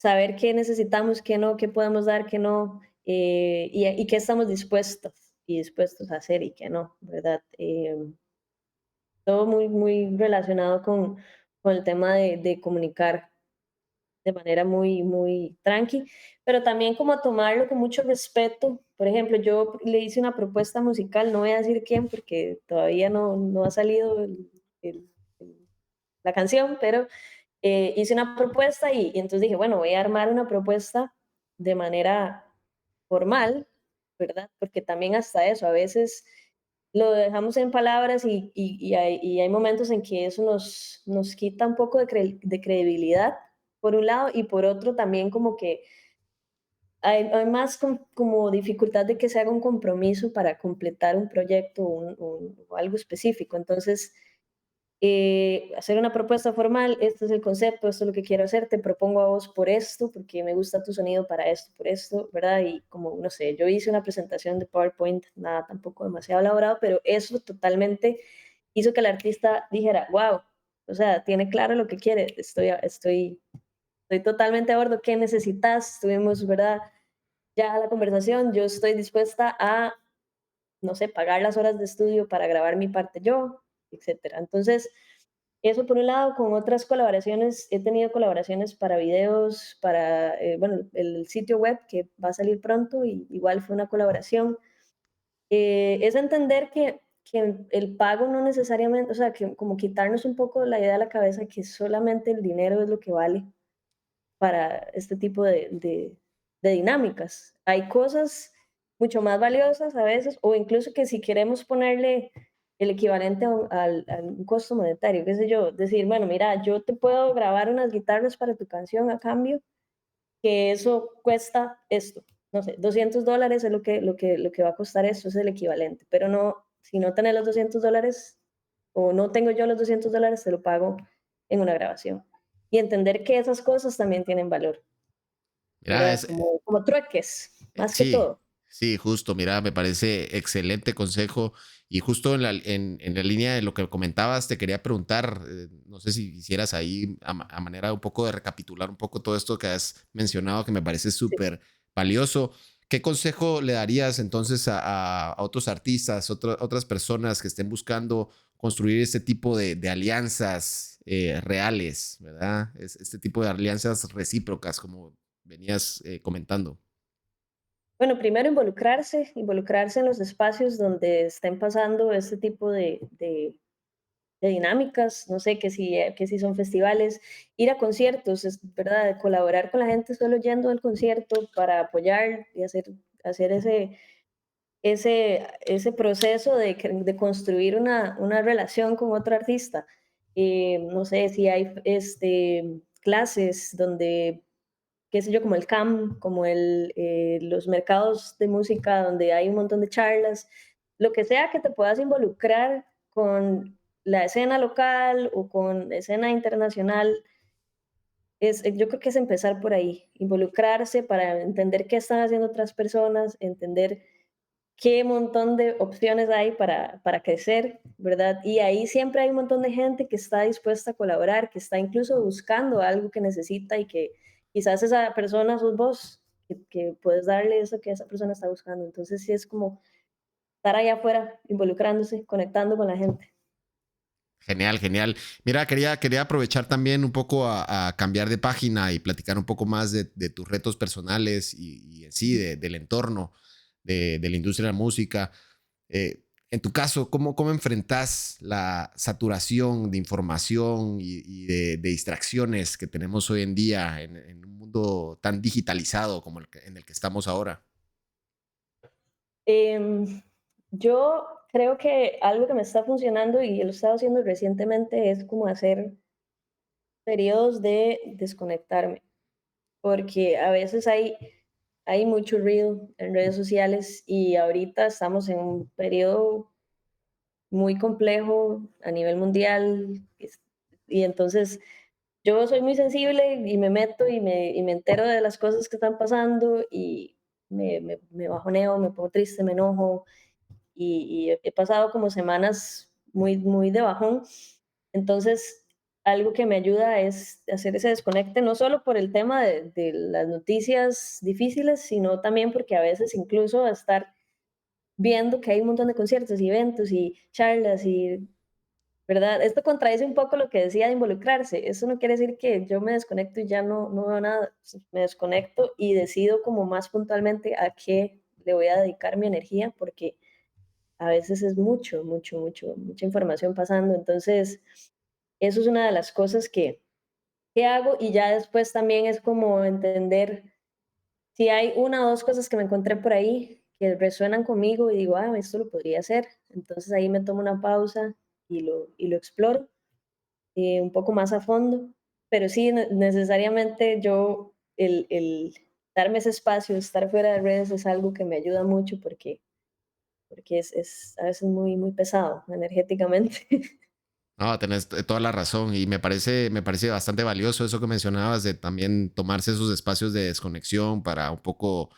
saber qué necesitamos, qué no, qué podemos dar, qué no, y qué estamos dispuestos y dispuestos a hacer y qué no, ¿verdad? Todo muy, muy relacionado con el tema de comunicar de manera muy, muy tranqui, pero también como tomarlo con mucho respeto. Por ejemplo, yo le hice una propuesta musical, no voy a decir quién porque todavía no ha salido el- la canción, pero hice una propuesta y entonces dije, bueno, voy a armar una propuesta de manera formal, ¿verdad? Porque también hasta eso, a veces lo dejamos en palabras y hay momentos en que eso nos quita un poco de credibilidad, por un lado, y por otro también como que hay más como dificultad de que se haga un compromiso para completar un proyecto o algo específico. Entonces, hacer una propuesta formal, este es el concepto, esto es lo que quiero hacer, te propongo a vos por esto, porque me gusta tu sonido para esto, por esto, ¿verdad? Y como, no sé, yo hice una presentación de PowerPoint, nada tampoco demasiado elaborado, pero eso totalmente hizo que el artista dijera, wow, o sea, tiene claro lo que quiere, estoy totalmente a bordo, ¿qué necesitas? Tuvimos, ¿verdad? Ya la conversación, yo estoy dispuesta a, no sé, pagar las horas de estudio para grabar mi parte yo, etcétera. Entonces, eso por un lado, con otras colaboraciones, he tenido colaboraciones para videos, para, bueno, el sitio web que va a salir pronto, y igual fue una colaboración. Es entender que el pago no necesariamente, o sea, que como quitarnos un poco la idea de la cabeza que solamente el dinero es lo que vale para este tipo de dinámicas. Hay cosas mucho más valiosas a veces, o incluso que si queremos ponerle el equivalente a un costo monetario, qué sé yo, decir, bueno, mira, yo te puedo grabar unas guitarras para tu canción a cambio, que eso cuesta esto, no sé, $200 es lo que va a costar eso, es el equivalente, pero no, si no tenés los $200 o no tengo yo los $200, te lo pago en una grabación. Y entender que esas cosas también tienen valor. Mira, ¿Verdad? Como trueques, más que sí, todo. sí, justo, mira, me parece excelente consejo y justo en la línea de lo que comentabas, te quería preguntar, no sé si hicieras ahí a manera un poco de recapitular un poco todo esto que has mencionado, que me parece Sí. súper valioso. ¿Qué consejo le darías entonces a otros artistas, otras personas que estén buscando construir este tipo de alianzas reales, ¿verdad? Este tipo de alianzas recíprocas, como venías comentando. Bueno, primero involucrarse en los espacios donde estén pasando este tipo de dinámicas, no sé, que si son festivales, ir a conciertos, es verdad, colaborar con la gente solo yendo al concierto para apoyar y hacer ese proceso de construir una relación con otro artista. No sé si hay clases donde qué sé yo, como el CAM, como los mercados de música donde hay un montón de charlas, lo que sea que te puedas involucrar con la escena local o con escena internacional, yo creo que es empezar por ahí, involucrarse para entender qué están haciendo otras personas, entender qué montón de opciones hay para crecer, ¿verdad? Y ahí siempre hay un montón de gente que está dispuesta a colaborar, que está incluso buscando algo que necesita y que quizás esa persona sos vos, que puedes darle eso que esa persona está buscando. Entonces sí es como estar allá afuera, involucrándose, conectando con la gente. Genial, genial. Mira, quería aprovechar también un poco a cambiar de página y platicar un poco más de tus retos personales y en sí del entorno de la industria de la música. En tu caso, ¿cómo enfrentas la saturación de información y de distracciones que tenemos hoy en día en un mundo tan digitalizado como en el que estamos ahora? Em, yo creo que algo que me está funcionando y lo he estado haciendo recientemente es como hacer periodos de desconectarme, porque a veces hay mucho ruido en redes sociales y ahorita estamos en un periodo muy complejo a nivel mundial y entonces yo soy muy sensible y me meto y me entero de las cosas que están pasando y me bajoneo, me pongo triste, me enojo y he pasado como semanas muy de bajón. Entonces, algo que me ayuda es hacer ese desconecte, no solo por el tema de las noticias difíciles, sino también porque a veces incluso estar viendo que hay un montón de conciertos y eventos y charlas y, ¿verdad? Esto contradice un poco lo que decía de involucrarse. Eso no quiere decir que yo me desconecto y ya no veo nada. Me desconecto y decido como más puntualmente a qué le voy a dedicar mi energía, porque a veces es mucha información pasando. Entonces, eso es una de las cosas que hago y ya después también es como entender si hay una o dos cosas que me encontré por ahí que resuenan conmigo y digo, ah, esto lo podría hacer. Entonces ahí me tomo una pausa y lo exploro un poco más a fondo. Pero sí, necesariamente yo, el darme ese espacio, estar fuera de redes es algo que me ayuda mucho porque es a veces muy pesado energéticamente. No, tenés toda la razón y me parece bastante valioso eso que mencionabas de también tomarse esos espacios de desconexión para un poco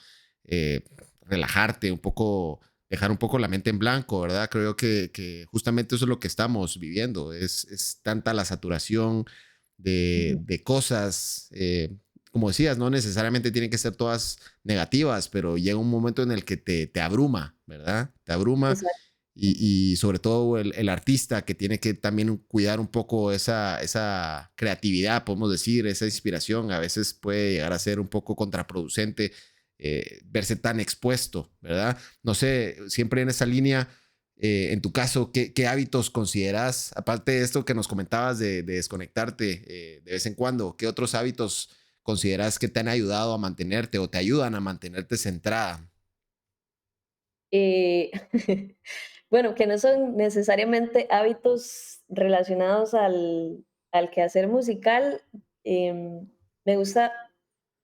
eh, relajarte, un poco, dejar un poco la mente en blanco, ¿verdad? Creo que justamente eso es lo que estamos viviendo, es tanta la saturación Ujú. de cosas, como decías, no necesariamente tienen que ser todas negativas, pero llega un momento en el que te abruma, ¿verdad? Te abruma Exacto. y sobre todo el artista que tiene que también cuidar un poco esa creatividad, podemos decir, esa inspiración, a veces puede llegar a ser un poco contraproducente verse tan expuesto, ¿verdad? No sé, siempre en esa línea, en tu caso, ¿qué hábitos consideras, aparte de esto que nos comentabas de desconectarte de vez en cuando, qué otros hábitos consideras que te han ayudado a mantenerte o te ayudan a mantenerte centrada? Eh, bueno, que no son necesariamente hábitos relacionados al quehacer musical. Me gusta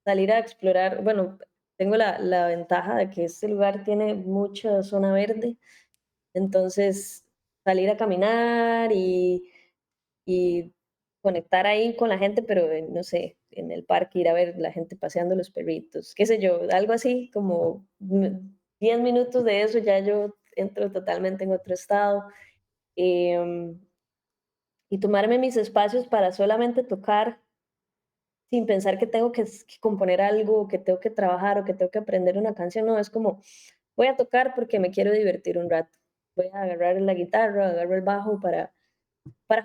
salir a explorar. Bueno, tengo la ventaja de que este lugar tiene mucha zona verde, entonces salir a caminar y conectar ahí con la gente, pero no sé, en el parque ir a ver la gente paseando los perritos, qué sé yo, algo así como 10 minutos de eso, ya yo entro totalmente en otro estado. em, y tomarme mis espacios para solamente tocar sin pensar que tengo que componer algo, o que tengo que trabajar o que tengo que aprender una canción, no, es como voy a tocar porque me quiero divertir un rato. Voy a agarrar la guitarra, agarro el bajo para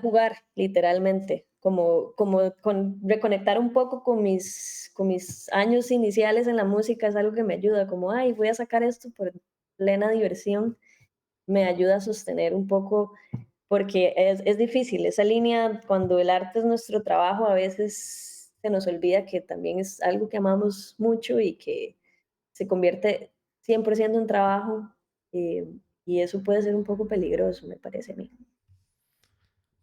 jugar, literalmente, como con reconectar un poco con mis años iniciales en la música, es algo que me ayuda, como, ay, voy a sacar esto por plena diversión, me ayuda a sostener un poco, porque es difícil, esa línea, cuando el arte es nuestro trabajo, a veces se nos olvida que también es algo que amamos mucho y que se convierte 100% en trabajo, y eso puede ser un poco peligroso, me parece a mí.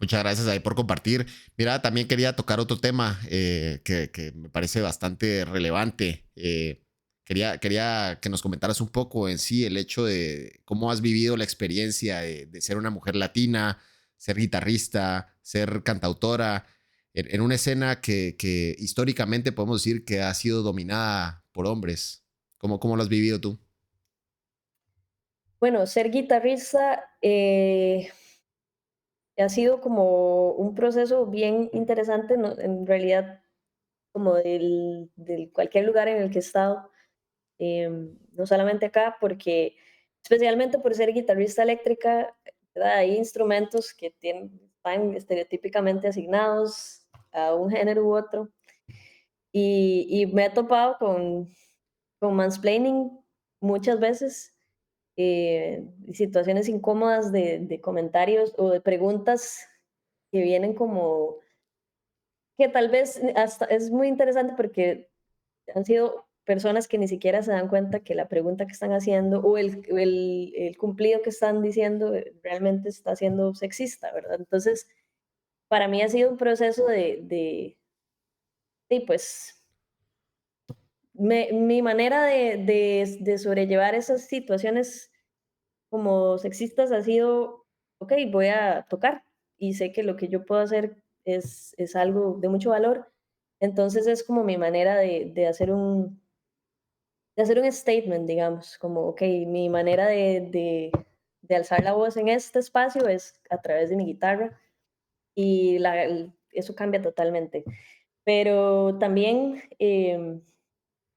Muchas gracias ahí por compartir. Mira, también quería tocar otro tema que me parece bastante relevante. Quería que nos comentaras un poco en sí el hecho de cómo has vivido la experiencia de ser una mujer latina, ser guitarrista, ser cantautora, en una escena que históricamente podemos decir que ha sido dominada por hombres. ¿Cómo lo has vivido tú? Bueno, ser guitarrista ha sido como un proceso bien interesante, en realidad, como del cualquier lugar en el que he estado, no solamente acá, porque especialmente por ser guitarrista eléctrica, ¿verdad? Hay instrumentos que están estereotípicamente asignados a un género u otro, y me he topado con mansplaining muchas veces, y situaciones incómodas de comentarios o de preguntas que vienen como que tal vez hasta es muy interesante porque han sido personas que ni siquiera se dan cuenta que la pregunta que están haciendo o el cumplido que están diciendo realmente está siendo sexista, ¿verdad? Entonces, para mí ha sido un proceso sí, pues, mi manera de sobrellevar esas situaciones como sexistas ha sido, ok, voy a tocar y sé que lo que yo puedo hacer es algo de mucho valor. Entonces es como mi manera de hacer un statement, digamos, como, ok, mi manera de alzar la voz en este espacio es a través de mi guitarra y eso cambia totalmente. Pero también,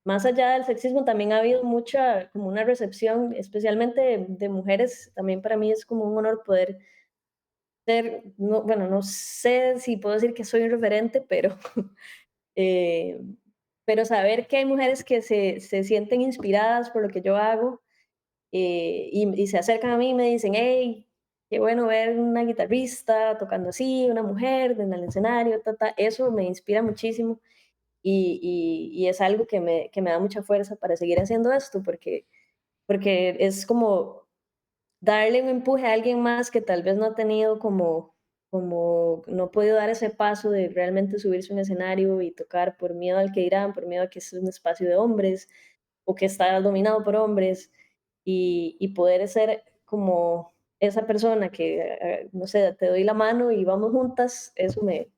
más allá del sexismo, también ha habido mucha, como una recepción, especialmente de mujeres. También para mí es como un honor poder ser, no, bueno, no sé si puedo decir que soy un referente, eh, pero saber que hay mujeres que se sienten inspiradas por lo que yo hago y se acercan a mí y me dicen, hey, qué bueno ver una guitarrista tocando así, una mujer en el escenario, eso me inspira muchísimo y es algo que me da mucha fuerza para seguir haciendo esto, porque es como darle un empuje a alguien más que tal vez no ha tenido no ha podido dar ese paso de realmente subirse a un escenario y tocar por miedo al que dirán, por miedo a que es un espacio de hombres o que está dominado por hombres y poder ser como esa persona que, no sé, te doy la mano y vamos juntas, eso me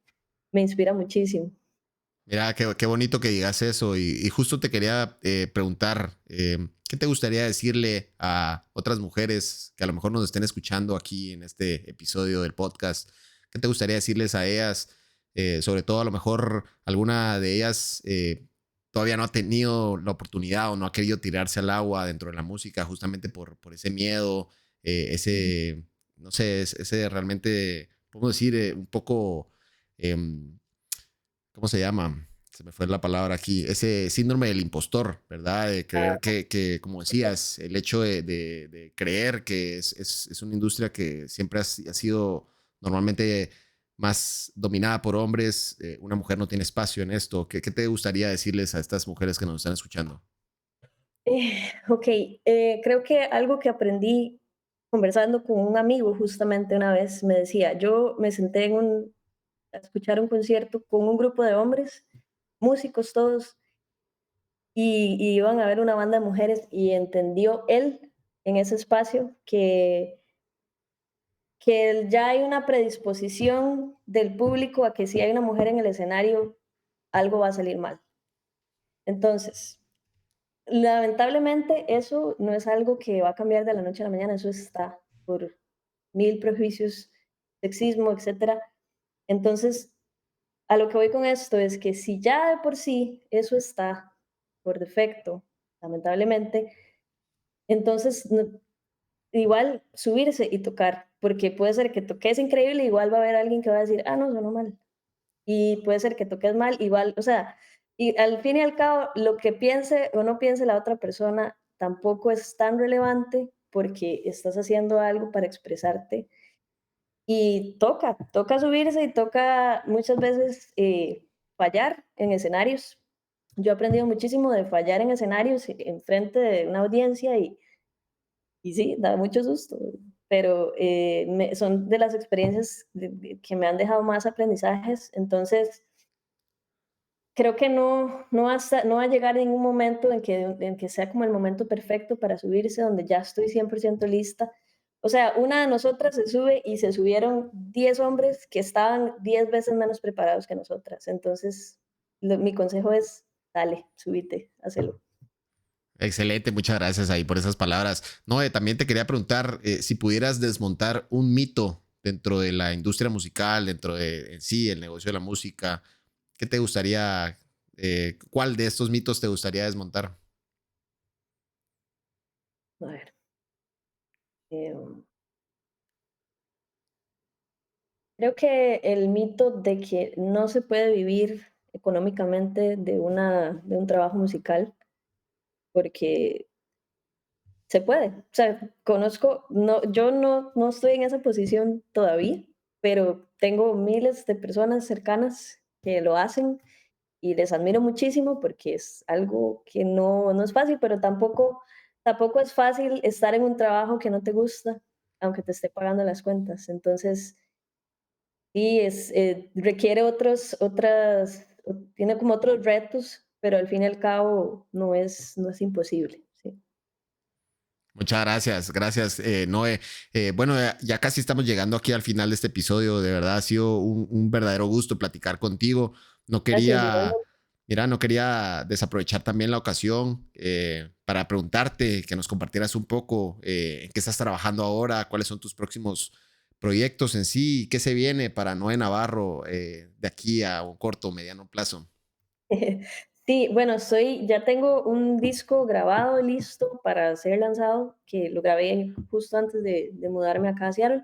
inspira muchísimo. Mira, qué bonito que digas eso. Y justo te quería preguntar, ¿qué te gustaría decirle a otras mujeres que a lo mejor nos estén escuchando aquí en este episodio del podcast? ¿Qué te gustaría decirles a ellas? Sobre todo, a lo mejor alguna de ellas todavía no ha tenido la oportunidad o no ha querido tirarse al agua dentro de la música justamente por ese miedo, ese, no sé, ese realmente, podemos decir, un poco... em, ¿cómo se llama? Se me fue la palabra aquí, ese síndrome del impostor, ¿verdad? De creer que como decías, el hecho de creer que es una industria que siempre ha sido normalmente más dominada por hombres, una mujer no tiene espacio en esto. ¿Qué te gustaría decirles a estas mujeres que nos están escuchando? Ok, creo que algo que aprendí conversando con un amigo justamente una vez me decía, yo me senté a escuchar un concierto con un grupo de hombres, músicos todos, y iban a ver una banda de mujeres y entendió él en ese espacio que ya hay una predisposición del público a que si hay una mujer en el escenario, algo va a salir mal. Entonces, lamentablemente, eso no es algo que va a cambiar de la noche a la mañana, eso está por mil prejuicios, sexismo, etcétera. Entonces, a lo que voy con esto es que si ya de por sí eso está por defecto, lamentablemente, entonces igual subirse y tocar, porque puede ser que toques increíble, igual va a haber alguien que va a decir, ah, no, sonó mal. Y puede ser que toques mal, igual, o sea, y al fin y al cabo, lo que piense o no piense la otra persona tampoco es tan relevante porque estás haciendo algo para expresarte y toca subirse y toca muchas veces fallar en escenarios. Yo he aprendido muchísimo de fallar en escenarios en frente de una audiencia y sí, da mucho susto. pero son de las experiencias que me han dejado más aprendizajes. Entonces, creo que no va a llegar ningún momento en que sea como el momento perfecto para subirse, donde ya estoy 100% lista. O sea, una de nosotras se sube y se subieron 10 hombres que estaban 10 veces menos preparados que nosotras. Entonces, mi consejo es, dale, subite, hazlo. Excelente, muchas gracias ahí por esas palabras. Noé, también te quería preguntar si pudieras desmontar un mito dentro de la industria musical, dentro de en sí el negocio de la música, ¿qué te gustaría, cuál de estos mitos te gustaría desmontar? A ver. em, Creo que el mito de que no se puede vivir económicamente de un trabajo musical, porque se puede. O sea, conozco, no, yo no estoy en esa posición todavía, pero tengo miles de personas cercanas que lo hacen y les admiro muchísimo porque es algo que no es fácil, pero tampoco es fácil estar en un trabajo que no te gusta, aunque te esté pagando las cuentas. Entonces, sí, requiere tiene como otros retos, pero al fin y al cabo no es imposible. Sí. Muchas gracias, gracias Noé. Bueno, ya casi estamos llegando aquí al final de este episodio. De verdad ha sido un verdadero gusto platicar contigo. No Gracias, quería, igualmente. mira, no quería desaprovechar también la ocasión para preguntarte que nos compartieras un poco en qué estás trabajando ahora, cuáles son tus próximos proyectos en sí y qué se viene para Noé Navarro de aquí a un corto o mediano plazo. Sí, bueno, ya tengo un disco grabado, listo para ser lanzado, que lo grabé justo antes de mudarme acá a Seattle.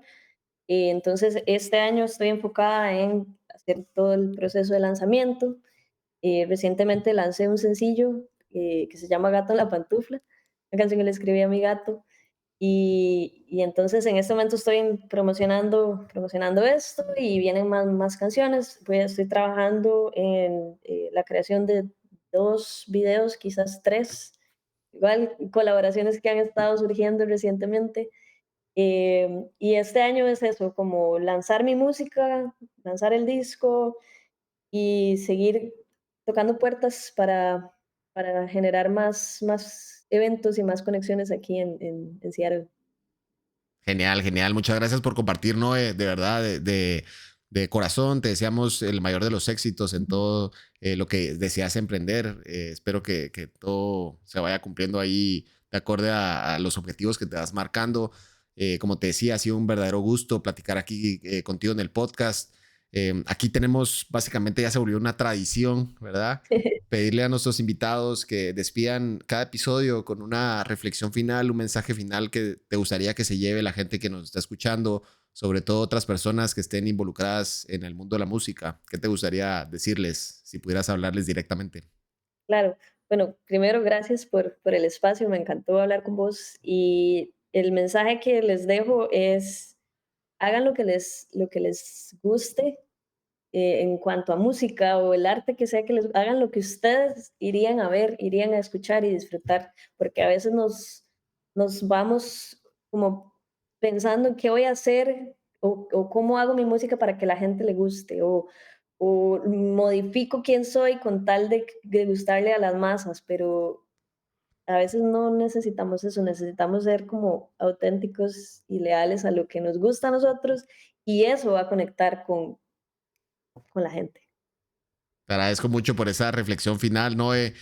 Entonces, este año estoy enfocada en hacer todo el proceso de lanzamiento. Recientemente lancé un sencillo que se llama Gato en la Pantufla, una canción que le escribí a mi gato. Y entonces en este momento estoy promocionando esto y vienen más canciones. Estoy trabajando en la creación de 2 videos, quizás 3, igual colaboraciones que han estado surgiendo recientemente. Y este año es eso, como lanzar mi música, lanzar el disco y seguir tocando puertas para generar más eventos y más conexiones aquí en Seattle. Genial, genial. Muchas gracias por compartir, Noé. De verdad, de corazón, te deseamos el mayor de los éxitos en todo lo que deseas emprender. Espero que todo se vaya cumpliendo ahí de acorde a los objetivos que te vas marcando. Como te decía, ha sido un verdadero gusto platicar aquí contigo en el podcast. Aquí tenemos, básicamente ya se volvió una tradición, ¿verdad? Pedirle a nuestros invitados que despidan cada episodio con una reflexión final, un mensaje final que te gustaría que se lleve la gente que nos está escuchando, sobre todo otras personas que estén involucradas en el mundo de la música. ¿Qué te gustaría decirles si pudieras hablarles directamente? Claro. Bueno, primero, gracias por el espacio, me encantó hablar con vos y el mensaje que les dejo es, hagan lo que les guste, en cuanto a música o el arte que sea que les hagan lo que ustedes irían a ver, irían a escuchar y disfrutar, porque a veces nos vamos como pensando en qué voy a hacer o cómo hago mi música para que la gente le guste o modifico quién soy con tal de gustarle a las masas, pero a veces no necesitamos eso, necesitamos ser como auténticos y leales a lo que nos gusta a nosotros y eso va a conectar con la gente. Te agradezco mucho por esa reflexión final, Noé.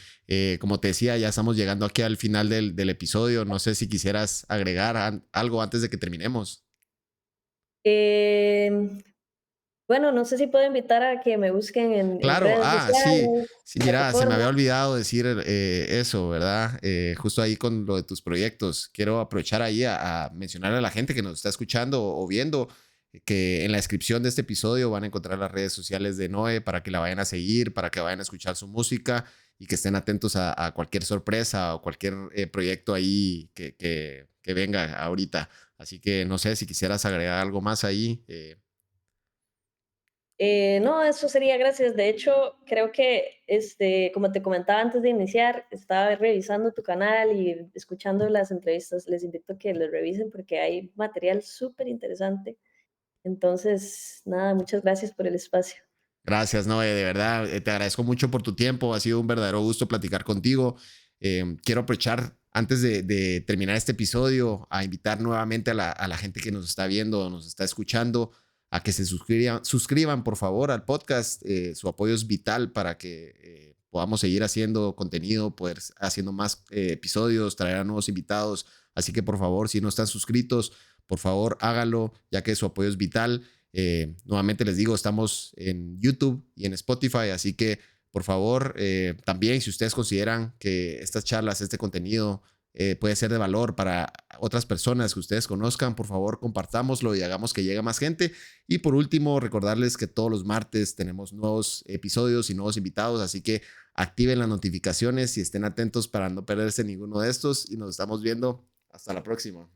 Como te decía, ya estamos llegando aquí al final del episodio. No sé si quisieras agregar algo antes de que terminemos. Em, bueno, no sé si puedo invitar a que me busquen en Claro, redes sí, sociales, sí, mira, se me había plataformas. olvidado decir eso, ¿verdad? Justo ahí con lo de tus proyectos. Quiero aprovechar ahí a mencionarle a la gente que nos está escuchando o viendo que en la descripción de este episodio van a encontrar las redes sociales de Noé para que la vayan a seguir, para que vayan a escuchar su música y que estén atentos a cualquier sorpresa o cualquier proyecto ahí que venga ahorita. Así que no sé si quisieras agregar algo más ahí. No, eso sería gracias. De hecho, creo que, como te comentaba antes de iniciar, estaba revisando tu canal y escuchando las entrevistas. Les invito a que lo revisen porque hay material súper interesante. Entonces, nada, muchas gracias por el espacio. Gracias, Noé, de verdad, te agradezco mucho por tu tiempo, ha sido un verdadero gusto platicar contigo. Quiero aprovechar, antes de terminar este episodio, a invitar nuevamente a la gente que nos está viendo, nos está escuchando, a que se suscriban por favor al podcast. Su apoyo es vital para que podamos seguir haciendo contenido, poder haciendo más episodios, traer a nuevos invitados. Así que por favor, si no están suscritos, por favor hágalo, ya que su apoyo es vital. Nuevamente les digo, estamos en YouTube y en Spotify, así que por favor, también si ustedes consideran que estas charlas, este contenido puede ser de valor para otras personas que ustedes conozcan, por favor compartámoslo y hagamos que llegue más gente. Y por último, recordarles que todos los martes tenemos nuevos episodios y nuevos invitados, así que activen las notificaciones y estén atentos para no perderse ninguno de estos y nos estamos viendo. Hasta la próxima.